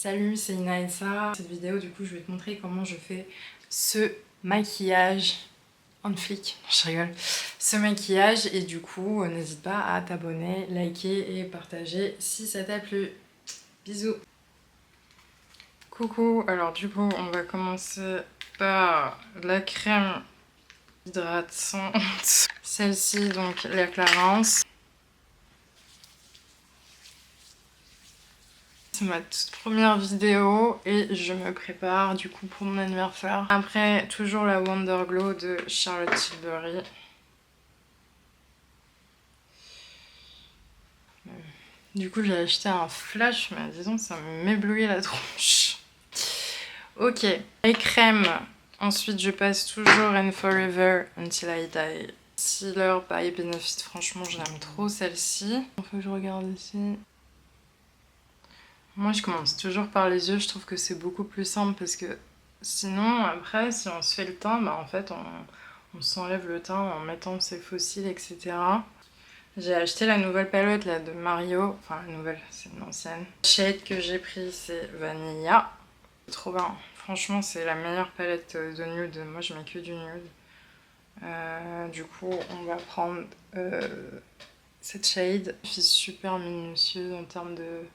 Salut, c'est Inaessa. Cette vidéo, du coup, je vais te montrer comment je fais ce maquillage on flic. Je rigole. Ce maquillage, et du coup, n'hésite pas à t'abonner, liker et partager si ça t'a plu. Bisous. Coucou, alors du coup, on va commencer par la crème hydratante. Celle-ci, donc, la Clarins. C'est ma toute première vidéo et je me prépare du coup pour mon anniversaire. Après, toujours la Wonder Glow de Charlotte Tilbury. Du coup, j'ai acheté un flash, mais disons, ça m'éblouit la tronche. Ok, les crèmes. Ensuite, je passe toujours And Forever Until I Die. Sealer by Benefit, franchement, je l'aime trop celle-ci. Il faut que je regarde ici. Moi, je commence toujours par les yeux, je trouve que c'est beaucoup plus simple parce que sinon, après, si on se fait le teint, bah en fait, on s'enlève le teint en mettant ses fossiles, etc. J'ai acheté la nouvelle palette là, de Mario, enfin la nouvelle, c'est une ancienne. Le shade que j'ai pris, c'est Vanilla. C'est trop bien, franchement, c'est la meilleure palette de nude. Moi, je mets que du nude. Du coup, on va prendre cette shade. Je suis super minutieuse en termes de...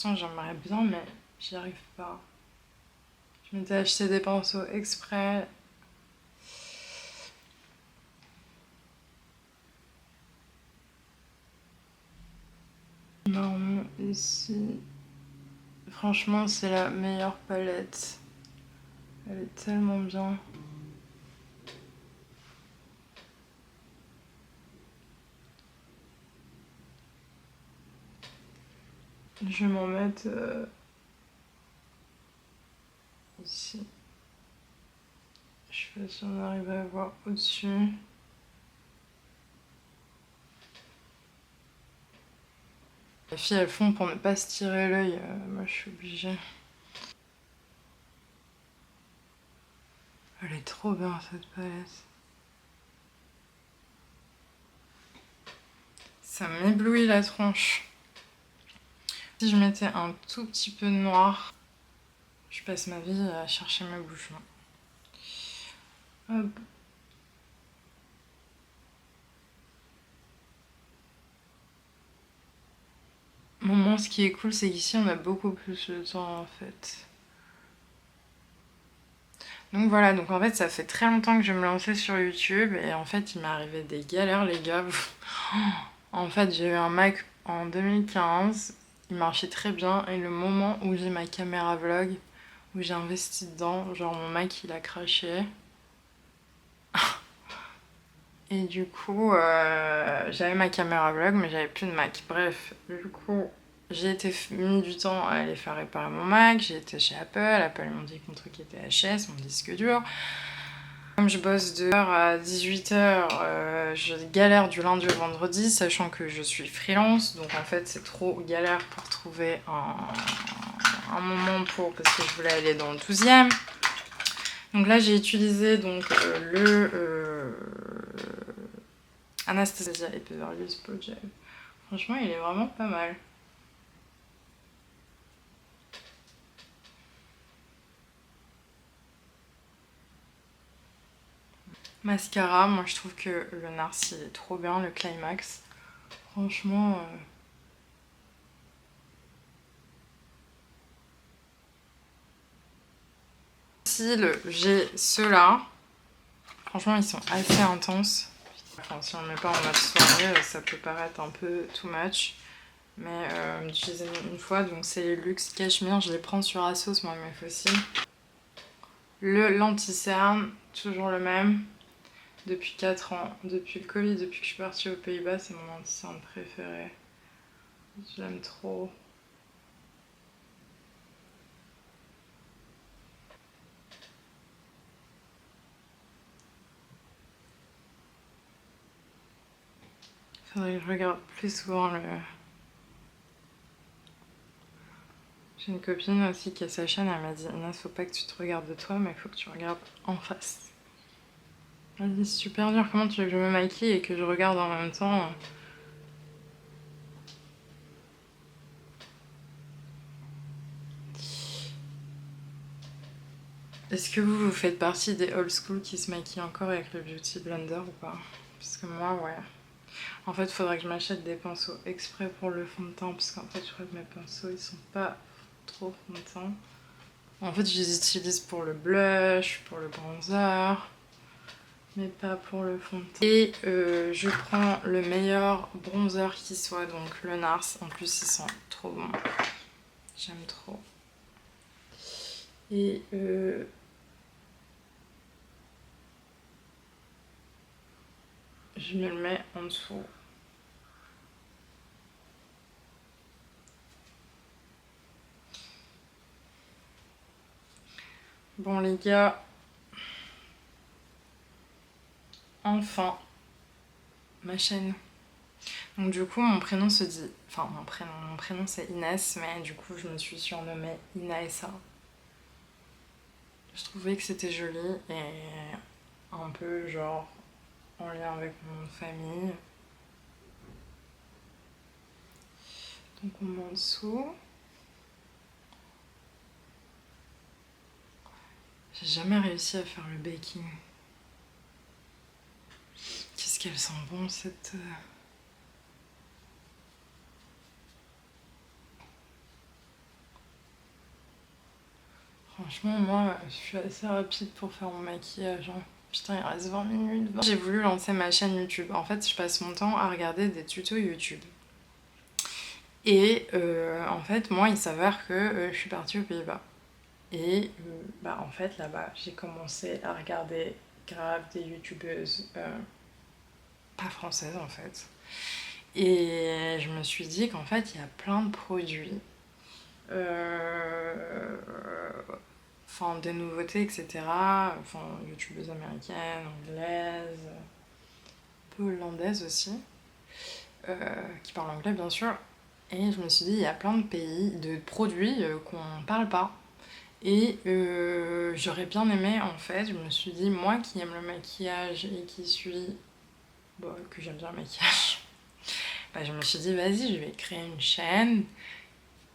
Pourtant, j'aimerais bien, mais j'y arrive pas. Je m'étais acheté des pinceaux exprès. Marron ici. Franchement, c'est la meilleure palette. Elle est tellement bien. Je vais m'en mettre ici. Je sais pas si on arrive à voir au-dessus. Les filles, elles font pour ne pas se tirer l'œil. Moi, je suis obligée. Elle est trop bien, cette palette. Ça m'éblouit la tronche. Si je mettais un tout petit peu de noir, je passe ma vie à chercher mes bouchons. Hop. Bon, ce qui est cool, c'est qu'ici, on a beaucoup plus de temps, en fait. Donc voilà, donc en fait, ça fait très longtemps que je me lançais sur YouTube, et en fait, il m'est arrivé des galères, les gars. En fait, j'ai eu un Mac en 2015, il marchait très bien, et le moment où j'ai ma caméra vlog, où j'ai investi dedans, genre mon Mac, il a craché. Et du coup, j'avais ma caméra vlog, mais j'avais plus de Mac. Bref, du coup, j'ai mis du temps à aller faire réparer mon Mac. J'ai été chez Apple. Apple m'ont dit que mon truc était HS, mon disque dur. Comme je bosse de 9h à 18h, je galère du lundi au vendredi, sachant que je suis freelance. Donc en fait, c'est trop galère pour trouver un moment pour... Parce que je voulais aller dans le 12e. Donc là, j'ai utilisé donc, Anastasia et Beverly Hills Pro Gel. Franchement, il est vraiment pas mal. Mascara, moi je trouve que le Nars il est trop bien, le Climax. Franchement... J'ai ceux-là. Franchement, ils sont assez intenses. Enfin, si on ne met pas en mode soirée, ça peut paraître un peu too much. Mais je les ai mis une fois, donc c'est les Luxe Cashmere. Je les prends sur Asos, moi, mes fossiles. Le Lanticerne, toujours le même. Depuis 4 ans. Depuis le Covid, depuis que je suis partie aux Pays-Bas, c'est mon anti-cerne préféré. Je l'aime trop. Faudrait que je regarde plus souvent le... J'ai une copine aussi qui a sa chaîne, elle m'a dit Inès, faut pas que tu te regardes de toi, mais il faut que tu regardes en face. Elle m'a dit c'est super dur, comment tu veux que je me maquille et que je regarde en même temps? Est-ce que vous faites partie des old school qui se maquillent encore avec le Beauty Blender ou pas? Parce que moi, ouais. En fait, il faudrait que je m'achète des pinceaux exprès pour le fond de teint, parce qu'en fait, je crois que mes pinceaux, ils sont pas trop fond de teint. En fait, je les utilise pour le blush, pour le bronzer, mais pas pour le fond de teint. Et je prends le meilleur bronzer qui soit, donc le NARS. En plus, il sent trop bon. J'aime trop. Et je me le mets en dessous. Bon les gars, enfin, ma chaîne. Donc du coup mon prénom se dit, enfin mon prénom c'est Inès, mais du coup je me suis surnommée Inaessa. Je trouvais que c'était joli et un peu genre en lien avec mon nom de famille. Donc on met en dessous. J'ai jamais réussi à faire le baking. Qu'est-ce qu'elle sent bon cette... Franchement, moi, je suis assez rapide pour faire mon maquillage. Hein. Putain, il reste 20 minutes. J'ai voulu lancer ma chaîne YouTube. En fait, je passe mon temps à regarder des tutos YouTube. Et en fait, moi, il s'avère que je suis partie aux Pays-Bas. Et bah, en fait, là-bas, j'ai commencé à regarder grave des youtubeuses pas françaises, en fait. Et je me suis dit qu'en fait, il y a plein de produits. Enfin, des nouveautés, etc. Enfin, youtubeuses américaines, anglaises, un peu hollandaises aussi, qui parlent anglais bien sûr. Et je me suis dit, il y a plein de pays, de produits qu'on parle pas. Et j'aurais bien aimé, en fait, je me suis dit, moi qui aime le maquillage et qui suis... Bon, que j'aime bien le maquillage, bah, je me suis dit, vas-y, je vais créer une chaîne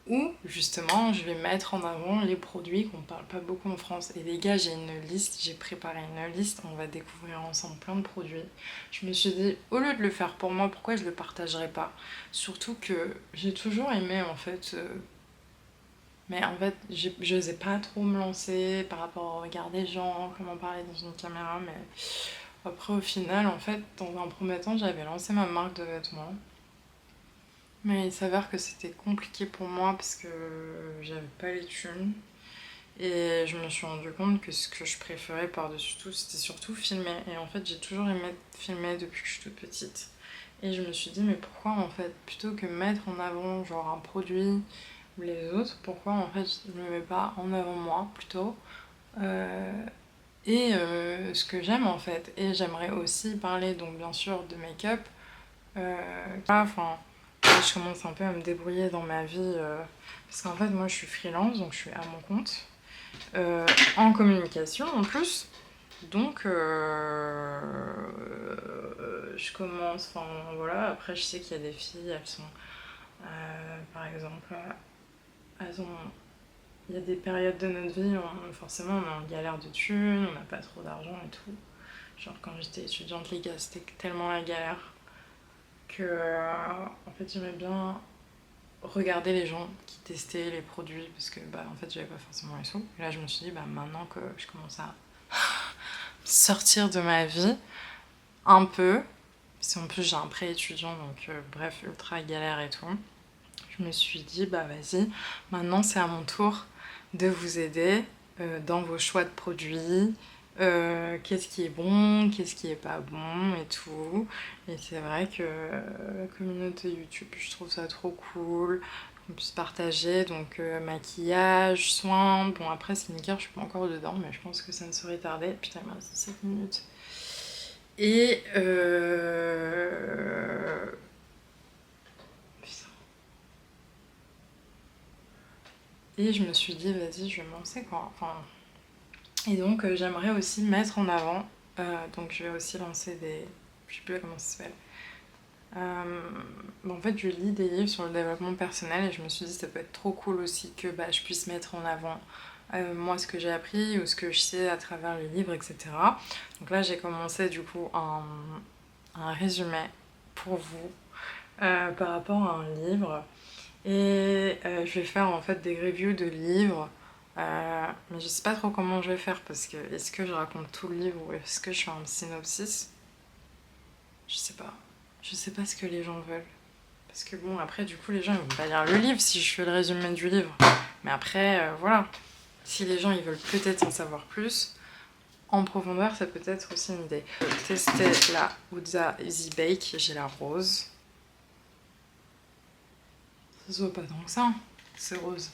où justement je vais mettre en avant les produits qu'on parle pas beaucoup en France. Et les gars, j'ai une liste, j'ai préparé une liste, on va découvrir ensemble plein de produits. Je me suis dit, au lieu de le faire pour moi, pourquoi je le partagerais pas? Surtout que j'ai toujours aimé en fait... mais en fait, j'osais pas trop me lancer par rapport au regard des gens, comment parler dans une caméra, mais après au final, en fait, dans un premier temps, j'avais lancé ma marque de vêtements. Mais il s'avère que c'était compliqué pour moi parce que j'avais pas les thunes. Et je me suis rendu compte que ce que je préférais par-dessus tout, c'était surtout filmer. Et en fait, j'ai toujours aimé filmer depuis que je suis toute petite. Et je me suis dit, mais pourquoi en fait, plutôt que mettre en avant genre un produit ou les autres, pourquoi en fait je me mets pas en avant moi plutôt ce que j'aime en fait. Et j'aimerais aussi parler donc bien sûr de make-up. Enfin, je commence un peu à me débrouiller dans ma vie parce qu'en fait moi je suis freelance donc je suis à mon compte en communication en plus donc je commence, enfin voilà, après je sais qu'il y a des filles, elles sont par exemple elles ont, il y a des périodes de notre vie où forcément on est en galère de thunes, on n'a pas trop d'argent et tout, genre quand j'étais étudiante les gars c'était tellement la galère que en fait j'aimais bien regarder les gens qui testaient les produits parce que bah en fait j'avais pas forcément les sous. Et là je me suis dit bah maintenant que je commence à sortir de ma vie un peu, parce qu'en plus j'ai un prêt étudiant donc bref ultra galère et tout, je me suis dit bah vas-y, maintenant c'est à mon tour de vous aider dans vos choix de produits. Qu'est-ce qui est bon, qu'est-ce qui est pas bon et tout. Et c'est vrai que la communauté YouTube, je trouve ça trop cool. On puisse partager donc maquillage, soins. Bon après skincare, je suis pas encore dedans, mais je pense que ça ne saurait tarder. Putain, il m'a resté 7 minutes. Et Et je me suis dit, vas-y, je vais me lancer quoi. Enfin... Et donc, j'aimerais aussi mettre en avant. Donc, je vais aussi lancer des. Je sais plus comment ça s'appelle. En fait, je lis des livres sur le développement personnel et je me suis dit, ça peut être trop cool aussi que bah, je puisse mettre en avant moi ce que j'ai appris ou ce que je sais à travers les livres, etc. Donc là j'ai commencé du coup un résumé pour vous par rapport à un livre. Et je vais faire en fait des reviews de livres. Mais je sais pas trop comment je vais faire parce que est-ce que je raconte tout le livre ou est-ce que je fais un synopsis? Je sais pas. Je sais pas ce que les gens veulent. Parce que bon, après, du coup, les gens ils vont pas lire le livre si je fais le résumé du livre. Mais après, voilà. Si les gens ils veulent peut-être en savoir plus, en profondeur, ça peut être aussi une idée. Je vais tester la Huda Easy Bake. J'ai la rose. Ça se voit pas tant que ça. C'est rose.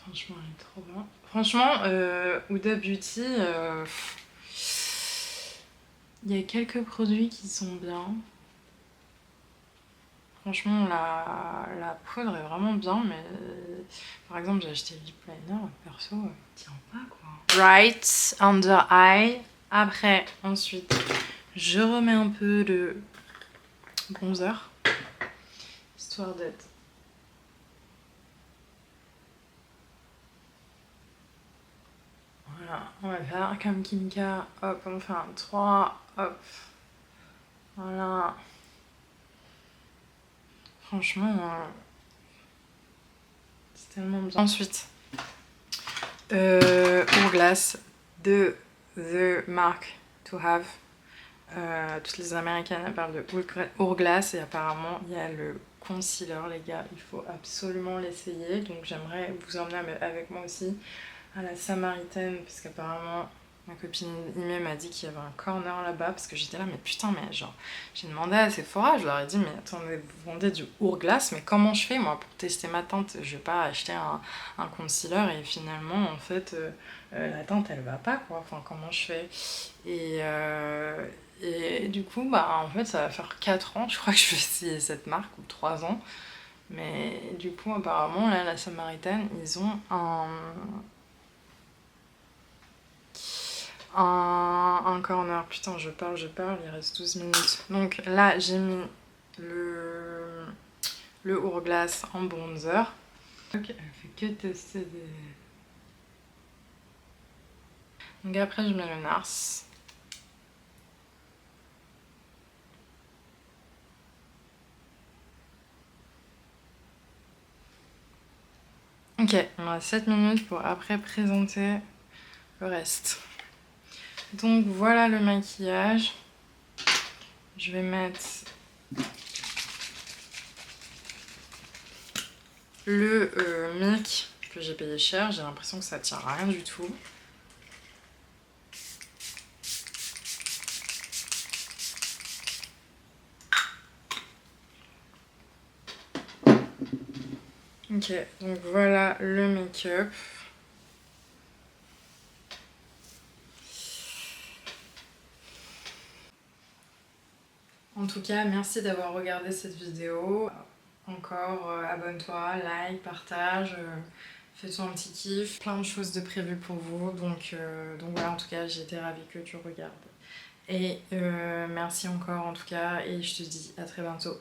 Franchement, elle est trop bien. Franchement, Huda Beauty, il y a quelques produits qui sont bien. Franchement, la poudre est vraiment bien, mais par exemple, j'ai acheté le lip liner, perso, tient pas quoi. Right under eye. Après, ensuite, je remets un peu de bronzer, histoire d'être. Voilà, on va faire comme Kimika, hop, on fait un 3, hop, voilà. Franchement, c'est tellement bien. Ensuite, Hourglass de The Mark to Have. Toutes les américaines parlent de Hourglass et apparemment il y a le concealer, les gars, il faut absolument l'essayer. Donc j'aimerais vous emmener avec moi aussi à la Samaritaine parce qu'apparemment ma copine Ime m'a dit qu'il y avait un corner là-bas parce que j'étais là mais putain, mais genre j'ai demandé à Sephora, je leur ai dit mais attendez, vous vendez du Hourglass, mais comment je fais moi pour tester ma teinte? Je vais pas acheter un concealer et finalement en fait la teinte elle va pas quoi, enfin comment je fais? Et du coup bah en fait ça va faire 4 ans je crois que je vais essayer cette marque, ou 3 ans, mais du coup apparemment là la Samaritaine ils ont un corner. Putain, je parle, il reste 12 minutes. Donc là, j'ai mis le Hourglass en bronzer. Ok, elle fait que tester des... Donc après, je mets le NARS. Ok, on a 7 minutes pour après présenter le reste. Donc voilà le maquillage. Je vais mettre le Milk que j'ai payé cher. J'ai l'impression que ça tient à rien du tout. Ok, donc voilà le make-up. En tout cas, merci d'avoir regardé cette vidéo. Encore, abonne-toi, like, partage, fais-toi un petit kiff. Plein de choses de prévues pour vous. Donc voilà, en tout cas, j'ai été ravie que tu regardes. Et merci encore en tout cas, et je te dis à très bientôt.